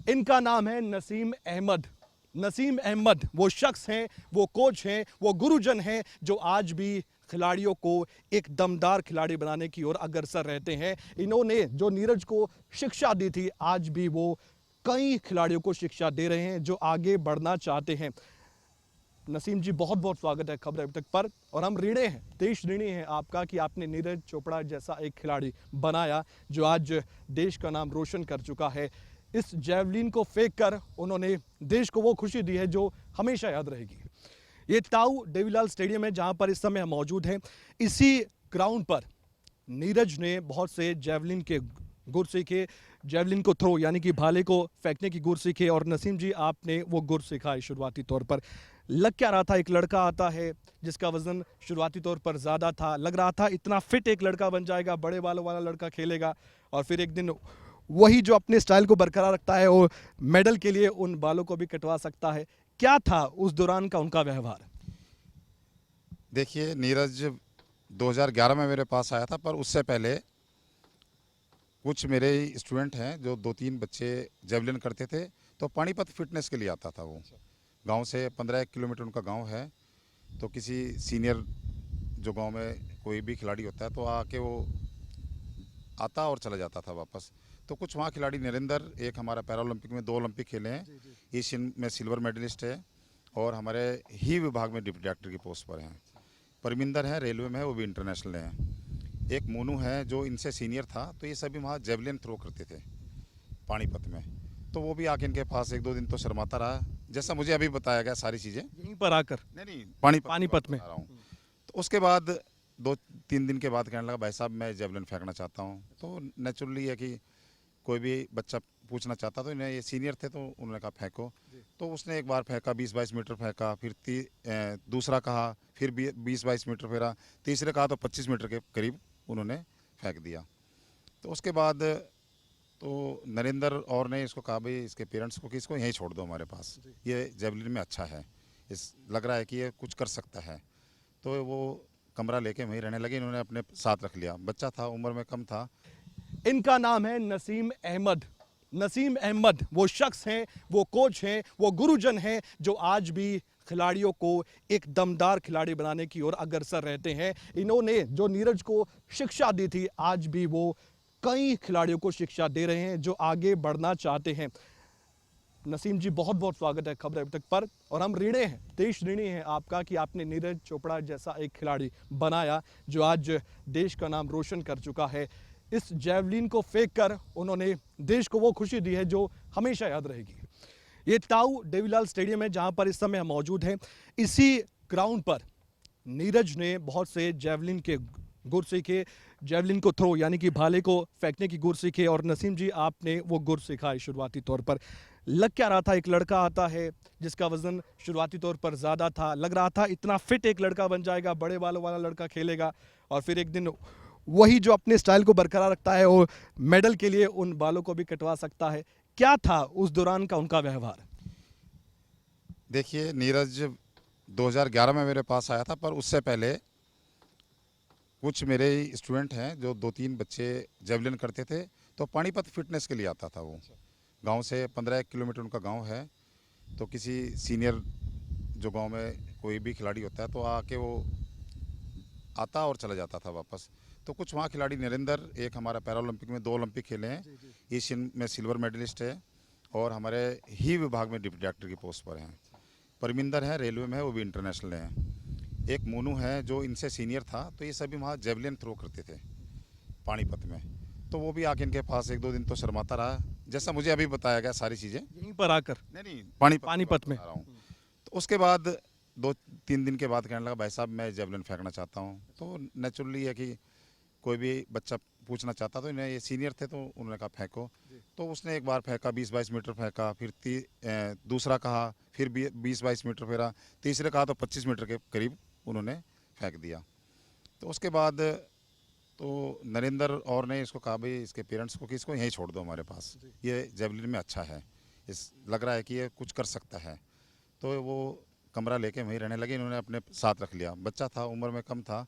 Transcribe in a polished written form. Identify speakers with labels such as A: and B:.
A: इनका नाम है नसीम अहमद। नसीम अहमद वो शख्स हैं, वो कोच हैं, वो गुरुजन हैं जो आज भी खिलाड़ियों को एक दमदार खिलाड़ी बनाने की ओर अग्रसर रहते हैं। इन्होंने जो नीरज को शिक्षा दी थी, आज भी वो कई खिलाड़ियों को शिक्षा दे रहे हैं जो आगे बढ़ना चाहते हैं। नसीम जी, बहुत बहुत स्वागत है खबर अब तक पर। और हम ऋणी हैं, देश ऋणी है आपका कि आपने नीरज चोपड़ा जैसा एक खिलाड़ी बनाया जो आज देश का नाम रोशन कर चुका है। इस जैवलिन को फेंक कर उन्होंने देश को वो खुशी दी है जो हमेशा याद रहेगी। ये ताऊ देवीलाल स्टेडियम है जहां पर इस समय हम मौजूद हैं। इसी ग्राउंड पर नीरज ने बहुत से जैवलिन के गुर सीखे, जैवलिन को थ्रो यानी कि भाले को फेंकने की गुर सीखे। और नसीम जी, आपने वो गुर सिखाए शुरुआती तौर पर। लग क्या रहा था, एक लड़का आता है जिसका वजन शुरुआती तौर पर ज़्यादा था, लग रहा था इतना फिट एक लड़का बन जाएगा, बड़े बालों वाला लड़का खेलेगा और फिर एक दिन वही जो अपने स्टाइल को बरकरार रखता है वो मेडल के लिए उन बालों को भी कटवा सकता है। क्या था उस दौरान का उनका व्यवहार?
B: देखिए, नीरज 2011 में मेरे पास आया था, पर उससे पहले कुछ मेरे स्टूडेंट हैं जो 2-3 बच्चे जेवलिन करते थे, तो पानीपत फिटनेस के लिए आता था। वो गांव से 15 किलोमीटर उनका गांव है। तो किसी सीनियर जो गांव में कोई भी खिलाड़ी होता है तो आके वो आता और चला जाता था वापस। तो कुछ वहाँ खिलाड़ी, नरेंद्र एक हमारा पैरा ओलंपिक में 2 ओलंपिक खेले हैं, एशियन में सिल्वर मेडलिस्ट है और हमारे ही विभाग में डिप्टी डायरेक्टर की पोस्ट पर हैं। परमिंदर है, रेलवे में है, वो भी इंटरनेशनल है। एक मोनू है जो इनसे सीनियर था, तो ये सभी वहाँ जेवलिन थ्रो करते थे पानीपत में। तो वो भी आके इनके पास 1-2 दिन तो शर्माता रहा, जैसा मुझे अभी बताया गया सारी चीज़ें।
A: यहीं पर आकर?
B: नहीं,
A: पानीपत में।
B: बता रहा हूँ। तो उसके बाद 2-3 दिन के बाद कहने लगा, भाई साहब मैं जेवलिन फेंकना चाहता हूँ। तो नेचुरली है कि कोई भी बच्चा पूछना चाहता, तो इन्हें ये सीनियर थे तो उन्होंने कहा फेंको। तो उसने एक बार फेंका, 20-22 मीटर फेंका, फिर दूसरा कहा, फिर 20-22 मीटर फेरा, तीसरे कहा तो 25 मीटर के करीब उन्होंने फेंक दिया। तो उसके बाद तो नरेंद्र और ने इसको कहा, भाई इसके पेरेंट्स को कि इसको यहीं छोड़ दो हमारे पास, ये जेवलिन में अच्छा है, इस लग रहा है कि ये कुछ कर सकता है। तो वो कमरा लेके वहीं रहने लगे, इन्होंने अपने साथ रख लिया। बच्चा था, उम्र में कम था।
A: इनका नाम है नसीम अहमद। नसीम अहमद वो शख्स हैं, वो कोच हैं, वो गुरुजन हैं जो आज भी खिलाड़ियों को एक दमदार खिलाड़ी बनाने की ओर अग्रसर रहते हैं। इन्होंने जो नीरज को शिक्षा दी थी, आज भी वो कई खिलाड़ियों को शिक्षा दे रहे हैं जो आगे बढ़ना चाहते हैं। नसीम जी, बहुत बहुत स्वागत है खबर अब तक पर। और हम ऋणी हैं, देश ऋणी है आपका कि आपने नीरज चोपड़ा जैसा एक खिलाड़ी बनाया जो आज देश का नाम रोशन कर चुका है। इस जैवलिन को फेंक कर उन्होंने देश को वो खुशी दी है जो हमेशा याद रहेगी। ये ताऊ देवीलाल स्टेडियम है जहां पर इस समय हम मौजूद हैं। इसी ग्राउंड पर नीरज ने बहुत से जैवलिन के गुर सीखे, जैवलिन को थ्रो यानी कि भाले को फेंकने की गुर सीखे। और नसीम जी, आपने वो गुर सिखाए शुरुआती तौर पर। लग क्या रहा था, एक लड़का आता है जिसका वजन शुरुआती तौर पर ज़्यादा था, लग रहा था इतना फिट एक लड़का बन जाएगा, बड़े बालों वाला लड़का खेलेगा और फिर एक दिन वही जो अपने स्टाइल को बरकरार रखता है वो मेडल के लिए उन बालों को भी कटवा सकता है। क्या था उस दौरान का उनका व्यवहार?
B: देखिए, नीरज 2011 में मेरे पास आया था, पर उससे पहले कुछ मेरे स्टूडेंट हैं जो 2-3 बच्चे जेवलिन करते थे, तो पानीपत फिटनेस के लिए आता था। वो गांव से 15 किलोमीटर उनका गांव है। तो किसी सीनियर जो गांव में कोई भी खिलाड़ी होता है तो आके वो आता और चला जाता था वापस। तो कुछ वहाँ खिलाड़ी, नरेंद्र एक हमारा पैरा ओलंपिक में 2 ओलंपिक खेले हैं, एशियन में सिल्वर मेडलिस्ट है और हमारे ही विभाग में डिप्टी डायरेक्टर की पोस्ट पर हैं। परमिंदर है, रेलवे में है, वो भी इंटरनेशनल है। एक मोनू है जो इनसे सीनियर था, तो ये सभी वहाँ जेवलिन थ्रो करते थे पानीपत में। तो वो भी आके इनके पास 1-2 दिन तो शर्माता रहा, जैसा मुझे अभी बताया गया सारी चीज़ें।
A: यहीं पर आकर?
B: नहीं,
A: पानीपत में।
B: बता रहा हूँ। तो उसके बाद 2-3 दिन के बाद कहने लगा, भाई साहब मैं जेवलिन फेंकना चाहता हूँ। तो नेचुरली है कि कोई भी बच्चा पूछना चाहता, तो इन्हें ये सीनियर थे तो उन्होंने कहा फेंको। तो उसने एक बार फेंका, 20-22 मीटर फेंका, फिर दूसरा कहा, फिर 20-22 मीटर फेरा, तीसरे कहा तो 25 मीटर के करीब उन्होंने फेंक दिया। तो उसके बाद तो नरेंद्र और ने इसको कहा, भाई इसके पेरेंट्स को कि इसको यहीं छोड़ दो हमारे पास, ये जेवलिन में अच्छा है, इस लग रहा है कि ये कुछ कर सकता है। तो वो कमरा लेके वहीं रहने लगे, इन्होंने अपने साथ रख लिया। बच्चा था, उम्र में कम था।